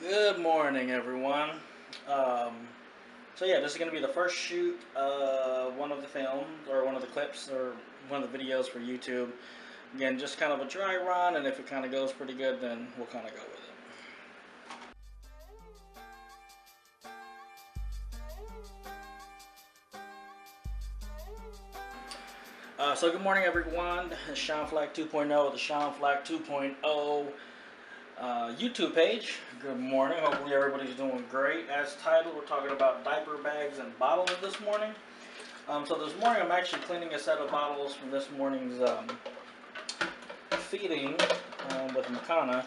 Good morning, everyone. Um, so yeah, this is going to be the first shoot of one of the films, or one of the clips, or one of the videos for YouTube. Again, just kind of a dry run, and if it kind of goes pretty good, then we'll kind of go with it. So good morning, everyone. It's Sean Flac 2.0 with the Sean Flac 2.0 YouTube page. Good morning. Hopefully everybody's doing great. As titled, we're talking about diaper bags and bottles this morning. So this morning I'm actually cleaning a set of bottles from this morning's feeding with Makana.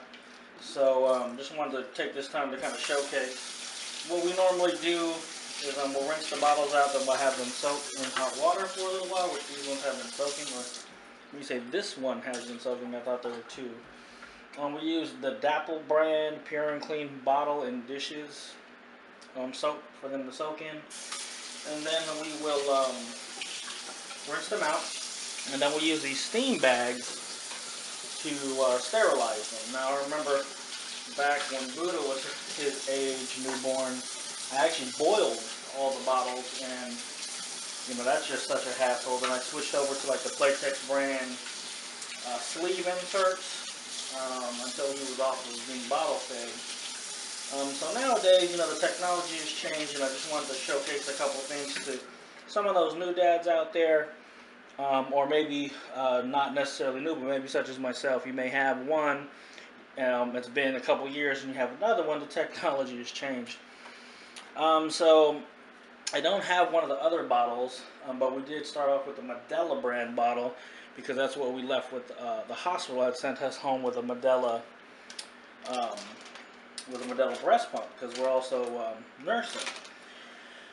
So just wanted to take this time to kind of showcase what we normally do. Is we'll rinse the bottles out, then we'll have them soaked in hot water for a little while, which these ones have been soaking. Or let me say this one has been soaking. I thought there were two. We use the Diaper brand Pure and Clean bottle and dishes soap for them to soak in, and then we will rinse them out, and then we'll use these steam bags to sterilize them. Now I remember back when Buddha was his age, newborn, I actually boiled all the bottles, and that's just such a hassle. Then I switched over to like the Playtex brand sleeve inserts until he was off of being bottle fed. So nowadays, the technology has changed, and I just wanted to showcase a couple things to some of those new dads out there, or maybe not necessarily new, but maybe such as myself. You may have one, it's been a couple years, and you have another one. The technology has changed. So I don't have one of the other bottles, but we did start off with the Medela brand bottle because that's what we left with. The hospital had sent us home with a Medela breast pump because we're also nursing.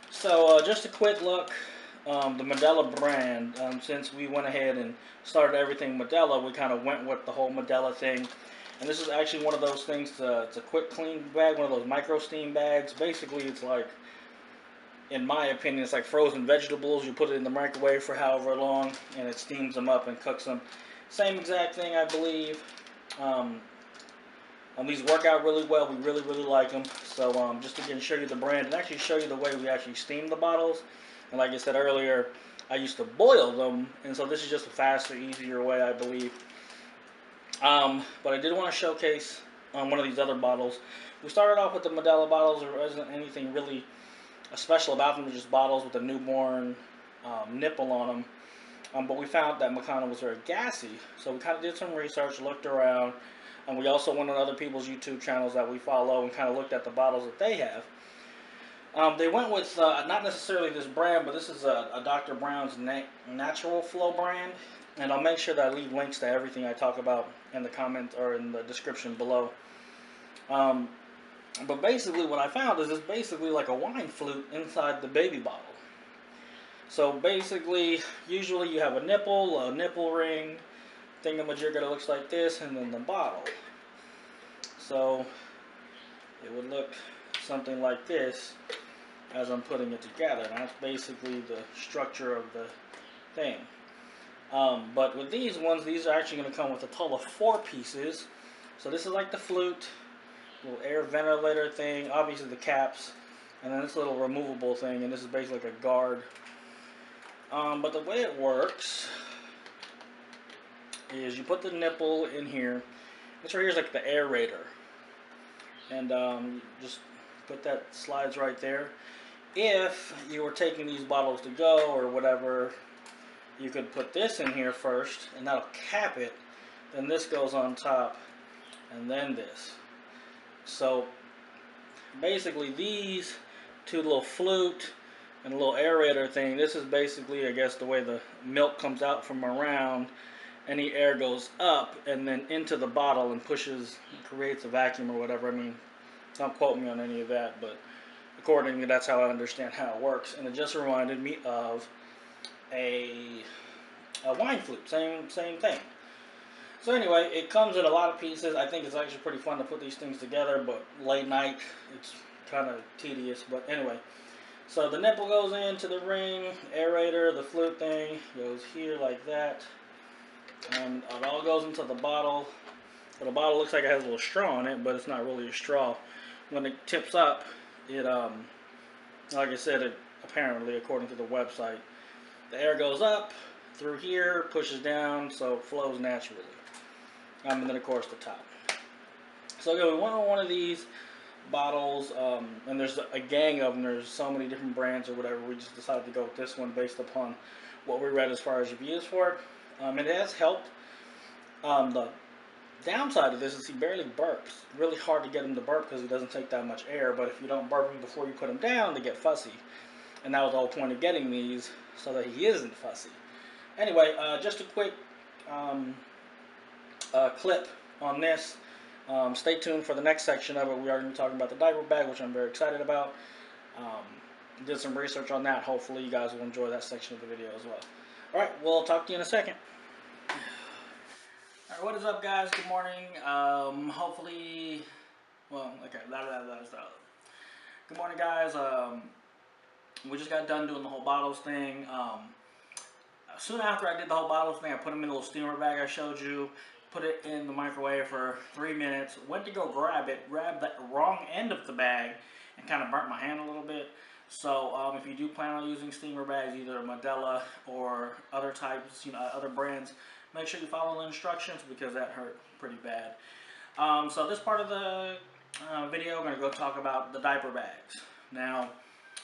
So just a quick look, the Medela brand. Since we went ahead and started everything Medela, we kind of went with the whole Medela thing. And this is actually one of those things, it's a quick clean bag, one of those micro steam bags. Basically, it's like, in my opinion, it's like frozen vegetables. You put it in the microwave for however long, and it steams them up and cooks them. Same exact thing, I believe. These work out really well. We really, really like them. So just again, show you the brand and actually show you the way we actually steam the bottles. And like I said earlier, I used to boil them, and so this is just a faster, easier way, I believe. But I did want to showcase one of these other bottles. We started off with the Medela bottles. There wasn't anything really special about them. They're just bottles with a newborn nipple on them. But we found that Makana was very gassy. So we kind of did some research, looked around, and we also went on other people's YouTube channels that we follow and kind of looked at the bottles that they have. They went with not necessarily this brand, but this is a Dr.Bown's Natural Flow brand. And I'll make sure that I leave links to everything I talk about in the comment or in the description below. But basically what I found is it's basically like a wine flute inside the baby bottle. So basically, usually you have a nipple ring, thingamajigger that looks like this, and then the bottle. So it would look something like this as I'm putting it together. And that's basically the structure of the thing. But with these ones, these are actually going to come with a total of 4 pieces. So this is like the flute, little air ventilator thing, obviously the caps, and then this little removable thing, and this is basically like a guard. But the way it works is you put the nipple in here. This right here is like the aerator, and just put that, slides right there. If you were taking these bottles to go or whatever, you could put this in here first, and that'll cap it. Then this goes on top, and then this. So basically these two little flute and a little aerator thing, this is basically, I guess, the way the milk comes out from around. Any air goes up and then into the bottle and pushes, creates a vacuum or whatever. I mean, don't quote me on any of that, but accordingly, that's how I understand how it works. And it just reminded me of a wine flute, same thing. So anyway, it comes in a lot of pieces. I think it's actually pretty fun to put these things together, but late night it's kind of tedious. But anyway, so the nipple goes into the ring, aerator, the flute thing goes here like that, and it all goes into the bottle. The bottle looks like it has a little straw in it, but it's not really a straw. When it tips up, it like I said, it apparently, according to the website, the air goes up through here, pushes down, so it flows naturally. And then of course the top. So again, we want one of these bottles, and there's a gang of them. There's so many different brands or whatever. We just decided to go with this one based upon what we read as far as reviews for it. It has helped. The downside of this is he barely burps. Really hard to get him to burp because he doesn't take that much air. But if you don't burp him before you put him down, they get fussy. And that was the whole point of getting these, so that he isn't fussy. Anyway, just a quick clip on this. Stay tuned for the next section of it. We are going to be talking about the diaper bag, which I'm very excited about. Did some research on that. Hopefully you guys will enjoy that section of the video as well. Alright, we'll talk to you in a second. Alright, what is up, guys? Good morning. Hopefully, well, okay, good morning, guys. We just got done doing the whole bottles thing. Soon after I did the whole bottles thing, I put them in a little steamer bag I showed you. Put it in the microwave for 3 minutes. Went to go grab it, grabbed the wrong end of the bag, and kind of burnt my hand a little bit. So if you do plan on using steamer bags, either Modella or other types, other brands, make sure you follow the instructions because that hurt pretty bad. So this part of the video, I'm going to go talk about the diaper bags. Now,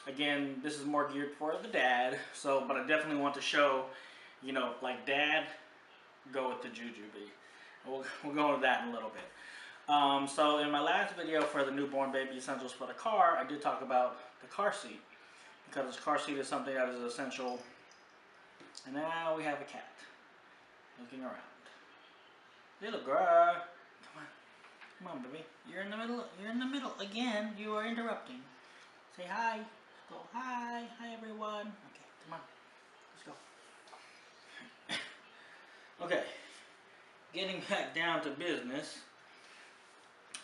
again, this is more geared for the dad. But I definitely want to show, like dad, go with the Jujube. We'll go into that in a little bit. So in my last video for the newborn baby essentials for the car, I did talk about the car seat, because the car seat is something that is essential. And now we have a cat looking around. Little girl, come on, baby. You're in the middle. You're in the middle again. You are interrupting. Say hi. Go hi. Hi, everyone. Okay, come on. Let's go. Okay. Getting back down to business,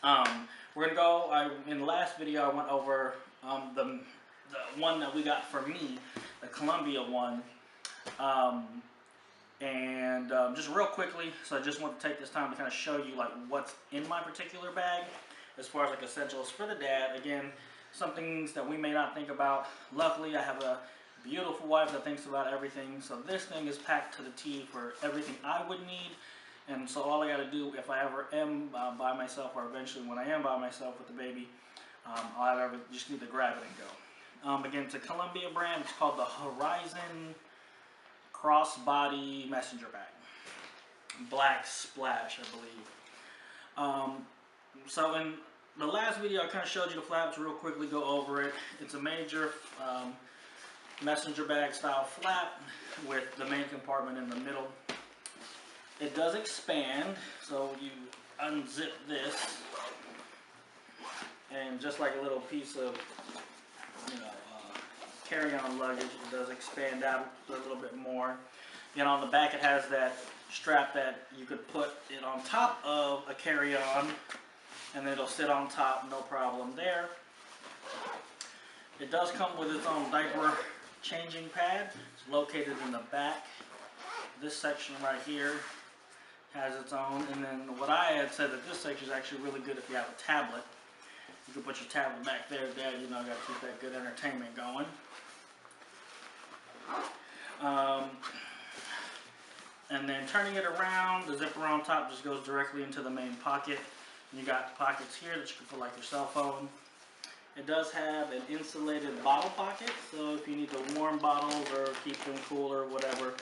we're going to go, in the last video I went over the one that we got for me, the Columbia one, just real quickly, so I just want to take this time to kind of show you like what's in my particular bag as far as like essentials for the dad. Again, some things that we may not think about. Luckily, I have a beautiful wife that thinks about everything, so this thing is packed to the T for everything I would need. And so all I got to do, if I ever am by myself, or eventually when I am by myself with the baby, I just need to grab it and go. Again, it's a Columbia brand. It's called the Horizon Crossbody Messenger Bag. Black splash, I believe. So in the last video, I kind of showed you the flaps real quickly, go over it. It's a major messenger bag style flap with the main compartment in the middle. It does expand, so you unzip this, and just like a little piece of, carry-on luggage, it does expand out a little bit more. Then on the back, it has that strap that you could put it on top of a carry-on, and it'll sit on top, no problem there. It does come with its own diaper changing pad. It's located in the back. This section right here has its own, and then what I had said that this section is actually really good if you have a tablet. You can put your tablet back there, Dad. Got to keep that good entertainment going. And then turning it around, the zipper on top just goes directly into the main pocket. And you got pockets here that you can put like your cell phone. It does have an insulated bottle pocket, so if you need to warm bottles or keep them cool or whatever,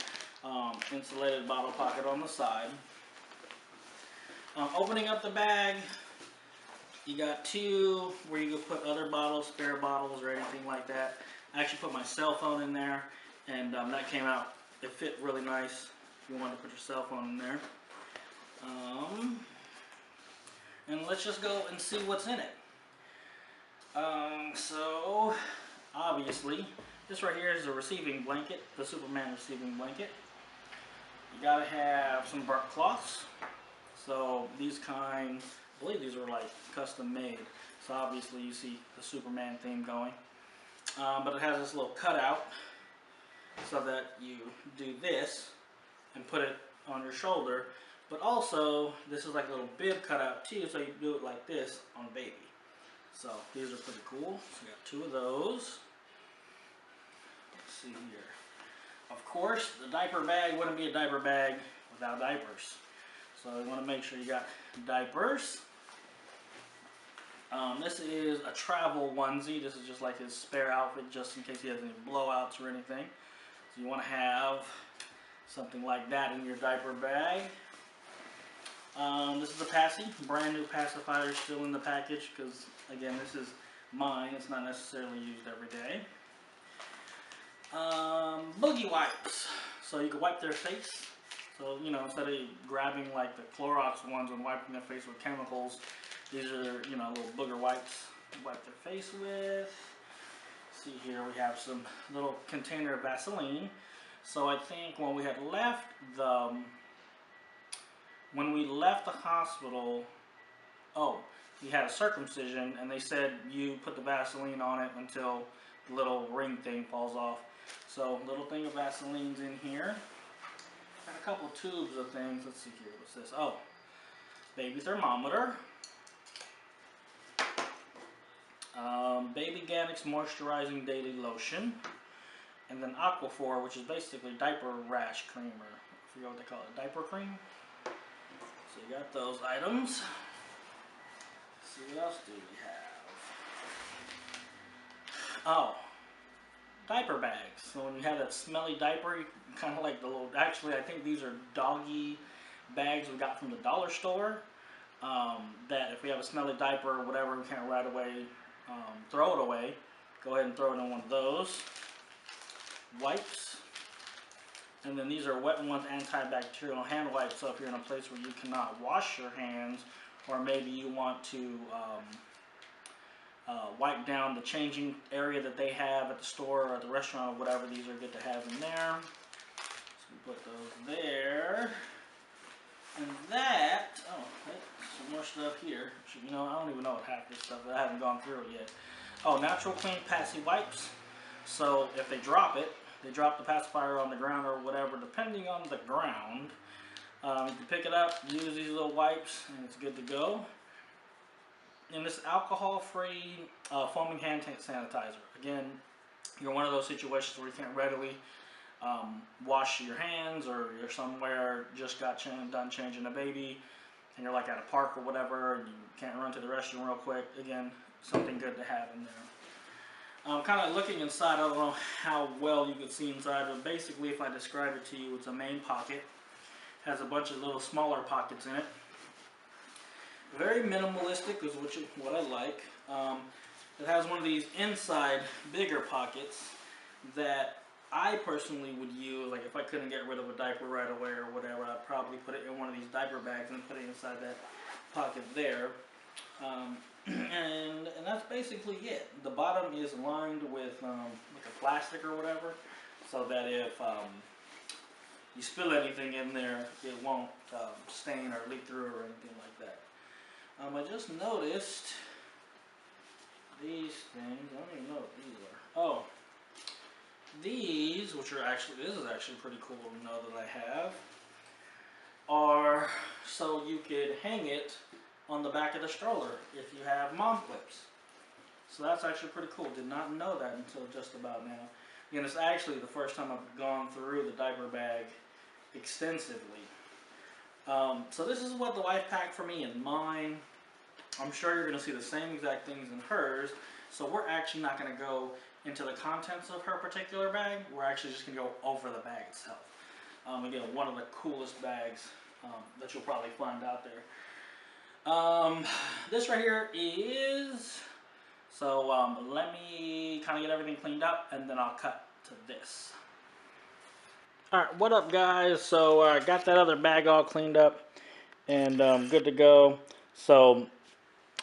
insulated bottle pocket on the side. Opening up the bag, you got two where you can put other bottles, spare bottles or anything like that. I actually put my cell phone in there, and that came out, it fit really nice if you want to put your cell phone in there. And let's just go and see what's in it. So, obviously, this right here is a receiving blanket, the Superman receiving blanket. You gotta have some burp cloths. So these kind, I believe these are like custom made. So obviously you see the Superman theme going. But it has this little cutout so that you do this and put it on your shoulder But also, this is like a little bib cutout too, so you can do it like this on baby. So these are pretty cool. So we got 2 of those. Let's see here. Of course, the diaper bag wouldn't be a diaper bag without diapers. So you want to make sure you got diapers. This is a travel onesie. This is just like his spare outfit, just in case he has any blowouts or anything. So you want to have something like that in your diaper bag. This is a passy, brand new pacifier, still in the package, because again, this is mine. It's not necessarily used every day. Boogie wipes, so you can wipe their face. So, you know, instead of grabbing like the Clorox ones and wiping their face with chemicals, these are, you know, little booger wipes to wipe their face with. See here, we have some little container of Vaseline. So I think when we had left the hospital, oh, he had a circumcision, and they said you put the Vaseline on it until the little ring thing falls off. So little thing of Vaseline's in here. Got a couple tubes of things. Let's see here. What's this? Oh, baby thermometer. Baby Ganix moisturizing daily lotion. And then Aquaphor, which is basically diaper rash cream, or I forget what they call it, diaper cream. So you got those items. Let's see, what else do we have? Oh, diaper bags. So when you have that smelly diaper, you kind of like the little, actually I think these are doggy bags we got from the dollar store. That if we have a smelly diaper or whatever, we can't right away throw it away. Go ahead and throw it in one of those. Wipes. And then these are Wet n Wild antibacterial hand wipes. So if you're in a place where you cannot wash your hands, or maybe you want to wipe down the changing area that they have at the store or at the restaurant or whatever, these are good to have in there. So we put those there. And that, oh, some more stuff here. You know, I don't even know what half this stuff is. I haven't gone through it yet. Oh, Natural Clean Passy Wipes. So if they drop it, they drop the pacifier on the ground or whatever, depending on the ground, you can pick it up, use these little wipes, and it's good to go. And this alcohol-free foaming hand sanitizer. Again, you're one of those situations where you can't readily wash your hands, or you're somewhere, just got done changing a baby, and you're like at a park or whatever, and you can't run to the restroom real quick. Again, something good to have in there. Kind of looking inside, I don't know how well you can see inside, but basically if I describe it to you, it's a main pocket. Has a bunch of little smaller pockets in it. Very minimalistic is what I like. It has one of these inside bigger pockets that I personally would use, like if I couldn't get rid of a diaper right away or whatever, I'd probably put it in one of these diaper bags and put it inside that pocket there. And that's basically it. The bottom is lined with like a plastic or whatever, so that if you spill anything in there, it won't stain or leak through or anything like that. I just noticed these things. I don't even know what these are. Oh, these, which are actually, this is actually pretty cool to know that I have, are so you could hang it on the back of the stroller if you have mom clips. So that's actually pretty cool. Did not know that until just about now. Again, it's actually the first time I've gone through the diaper bag extensively. So this is what the wife packed for me and mine. I'm sure you're going to see the same exact things in hers. So we're actually not going to go into the contents of her particular bag. We're actually just going to go over the bag itself. Again, one of the coolest bags that you'll probably find out there. This right here is, so let me kind of get everything cleaned up and then I'll cut to this. Alright, what up guys? So I got that other bag all cleaned up and good to go. So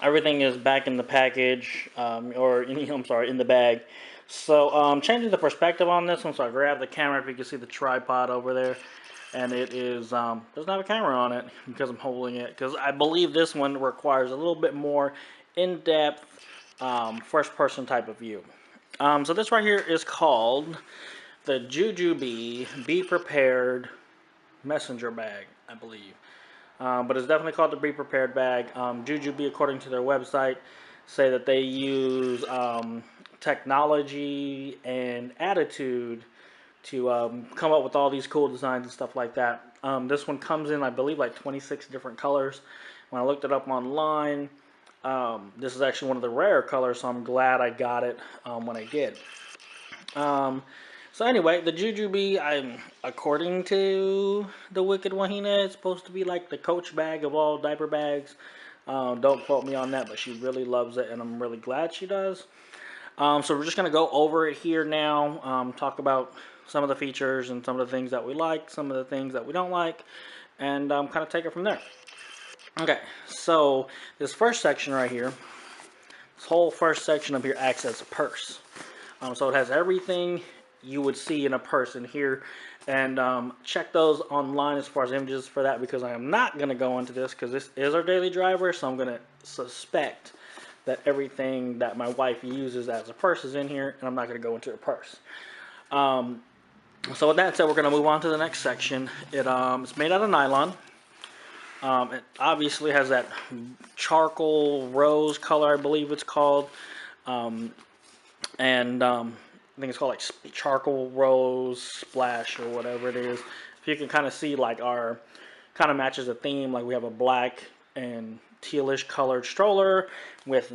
everything is back in the package, I'm sorry, in the bag. So changing the perspective on this one, so I grabbed the camera, if you can see the tripod over there. And it is, doesn't have a camera on it because I'm holding it. Because I believe this one requires a little bit more in-depth, first-person type of view. So this right here is called the Jujubee Be Prepared Messenger Bag, I believe. But it's definitely called the Be Prepared bag. Jujube, according to their website, say that they use technology and attitude to come up with all these cool designs and stuff like that. This one comes in, I believe, like 26 different colors. When I looked it up online, this is actually one of the rare colors, so I'm glad I got it when I did. So anyway, the Jujube, according to the Wicked Wahina, it's supposed to be like the Coach bag of all diaper bags. Don't quote me on that, but she really loves it, and I'm really glad she does. So we're just going to go over it here now, talk about some of the features and some of the things that we like, some of the things that we don't like, and kind of take it from there. Okay, so this first section right here, this whole first section up here acts as a purse. So it has everything you would see in a purse in here, and check those online as far as images for that, because I am not going to go into this because this is our daily driver, so I'm going to suspect that everything that my wife uses as a purse is in here, and I'm not going to go into a purse. So with that said, we're going to move on to the next section. It's made out of nylon. It obviously has that charcoal rose color, I believe it's called. I think it's called like charcoal rose splash or whatever it is. If you can kind of see, like, our kind of matches the theme. Like, we have a black and tealish colored stroller with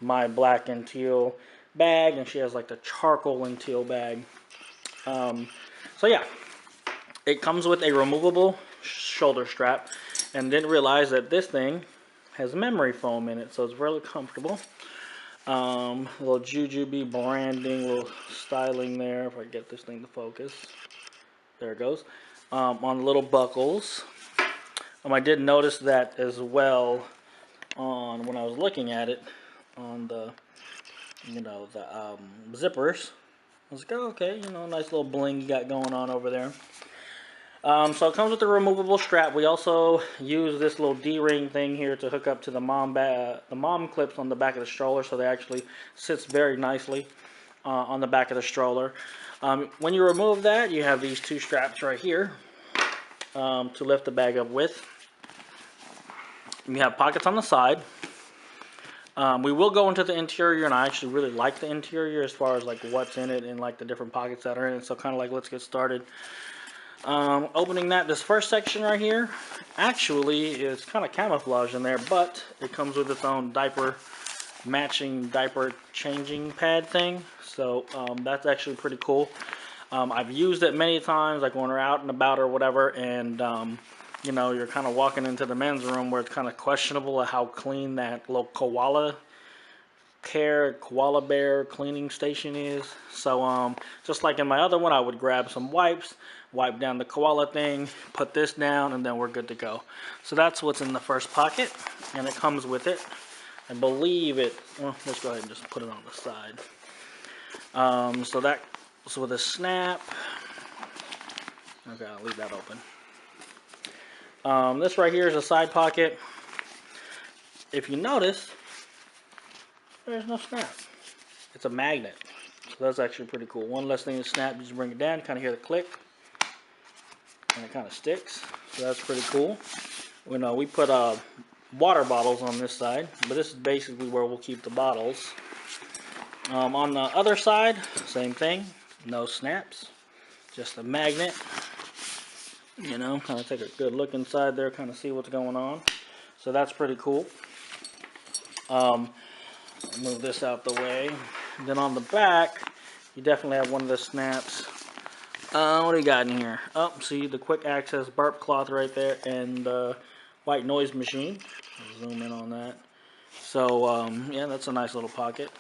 my black and teal bag, and she has like the charcoal and teal bag. So yeah, it comes with a removable shoulder strap, and didn't realize that this thing has memory foam in it, so it's really comfortable. Little Jujube branding, little styling there. If I get this thing to focus, there it goes. On the little buckles. I did notice that as well on when I was looking at it on the, the zippers. I was like, oh, okay, nice little bling you got going on over there. So it comes with a removable strap. We also use this little D-ring thing here to hook up to the mom clips on the back of the stroller, so they actually sits very nicely on the back of the stroller. When you remove that, you have these two straps right here to lift the bag up with. You have pockets on the side. We will go into the interior, and I actually really like the interior as far as like what's in it and like the different pockets that are in it. So kind of like, let's get started. Opening this first section right here, actually is kind of camouflage in there, but it comes with its own matching diaper changing pad thing. So that's actually pretty cool. I've used it many times, like when we're out and about or whatever, and you're kind of walking into the men's room where it's kind of questionable how clean that little koala bear cleaning station is. So just like in my other one, I would grab some wipes, wipe down the koala thing, put this down, and then we're good to go. So that's what's in the first pocket, and it comes with it. I believe it, well, let's go ahead and just put it on the side. So that's with a snap. Okay, I'll leave that open. This right here is a side pocket. If you notice, there's no snap. It's a magnet. So that's actually pretty cool. One less thing to snap, you just bring it down, kind of hear the click, and it kind of sticks. So that's pretty cool. We put water bottles on this side, but this is basically where we'll keep the bottles. On the other side, same thing. No snaps, just a magnet. Kind of take a good look inside there, kind of see what's going on. So that's pretty cool. Move this out the way. And then on the back, you definitely have one of the snaps. What do you got in here? Oh, see the quick access burp cloth right there, and white noise machine. I'll zoom in on that. So yeah, that's a nice little pocket.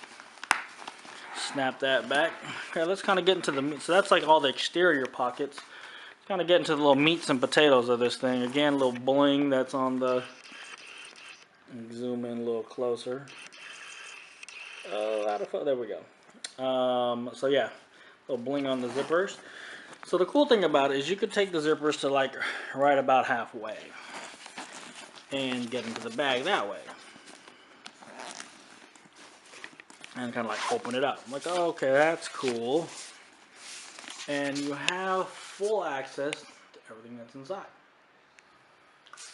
Snap that back. Okay, let's kind of get into the meat. So that's like all the exterior pockets. Let's kind of get into the little meats and potatoes of this thing. Again, a little bling that's on the. Zoom in a little closer. Oh, out of there we go. So yeah, a little bling on the zippers. So the cool thing about it is you could take the zippers to like right about halfway and get into the bag that way. And kind of like open it up. I'm like, oh, okay, that's cool. And you have full access to everything that's inside.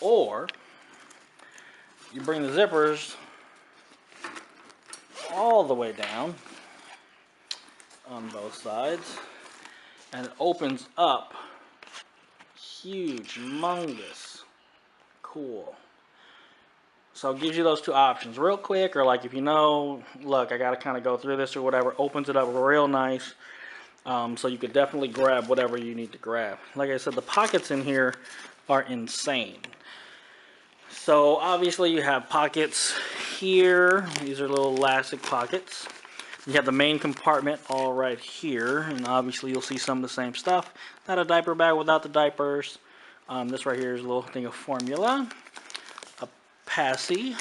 Or you bring the zippers all the way down on both sides, and it opens up. Huge, humongous, cool. So it gives you those two options real quick, or like if you know, look, I gotta kind of go through this or whatever, opens it up real nice. So you could definitely grab whatever you need to grab. Like I said, the pockets in here are insane. So obviously you have pockets here. These are little elastic pockets. You have the main compartment all right here, and obviously you'll see some of the same stuff. Not a diaper bag without the diapers. This right here is a little thing of formula. A passy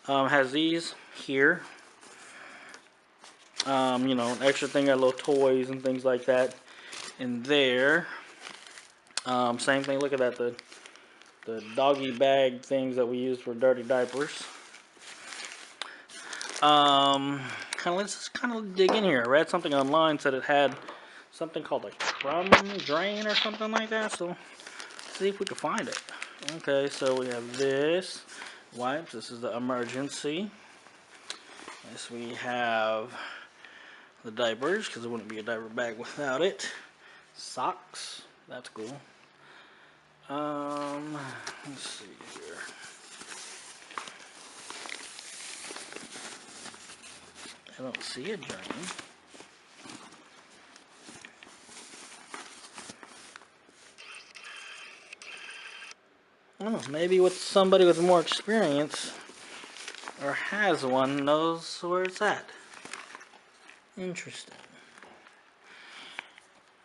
has these here. You know, an extra thing, got little toys and things like that in there. Same thing. Look at that, the doggy bag things that we use for dirty diapers. Let's kind of dig in here. I read something online, said it had something called a crumb drain or something like that. So let's see if we can find it. Okay, so we have this wipes. This is the emergency. Yes, we have the diapers, because it wouldn't be a diaper bag without it. Socks. That's cool. Let's see here. I don't see a drain. I don't know, maybe with somebody with more experience or has one knows where it's at. Interesting.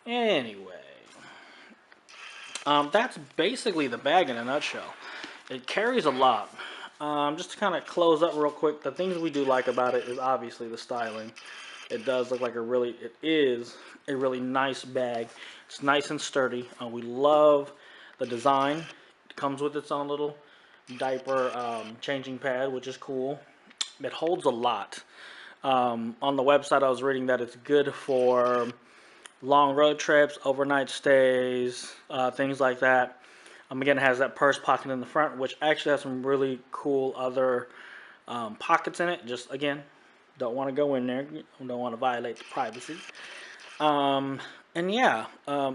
Anyway, that's basically the bag in a nutshell. It carries a lot. Just to kind of close up real quick, the things we do like about it is obviously the styling. It does look like it is a really nice bag. It's nice and sturdy. We love the design. It comes with its own little diaper changing pad, which is cool. It holds a lot. On the website I was reading that it's good for long road trips, overnight stays, things like that. Again, it has that purse pocket in the front, which actually has some really cool other pockets in it. Just, again, don't want to go in there. Don't want to violate the privacy. And yeah,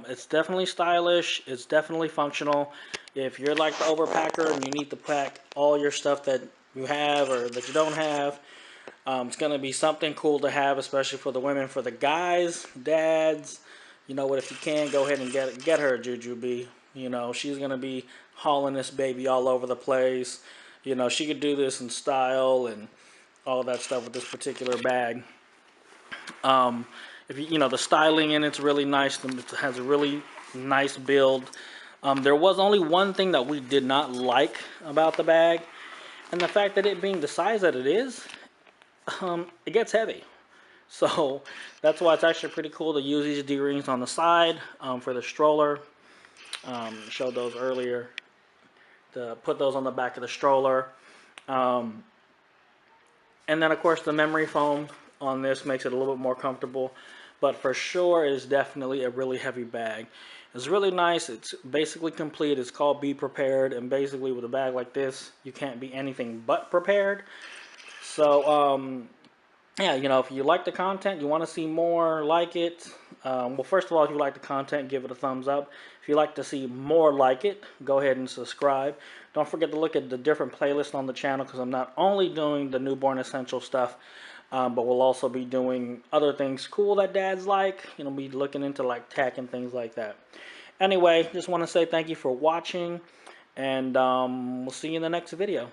it's definitely stylish. It's definitely functional. If you're like the overpacker and you need to pack all your stuff that you have or that you don't have, it's going to be something cool to have, especially for the women. For the guys, dads, you know what, if you can, go ahead and get her a Jujubee. You know, she's going to be hauling this baby all over the place. You know, she could do this in style and all that stuff with this particular bag. If you know, the styling in it's really nice. It has a really nice build. There was only one thing that we did not like about the bag, and the fact that it being the size that it is, it gets heavy. So that's why it's actually pretty cool to use these D-rings on the side for the stroller. Showed those earlier. To put those on the back of the stroller. And then of course the memory foam on this makes it a little bit more comfortable. But for sure it is definitely a really heavy bag. It's really nice. It's basically complete. It's called Be Prepared. And basically with a bag like this, you can't be anything but prepared. So yeah, you know, if you like the content, you want to see more like it, well, first of all, if you like the content, give it a thumbs up. If you like to see more like it, go ahead and subscribe. Don't forget to look at the different playlists on the channel, because I'm not only doing the newborn essential stuff, but we'll also be doing other things cool that dads like. You know, be looking into like tech and things like that. Anyway, just want to say thank you for watching, and we'll see you in the next video.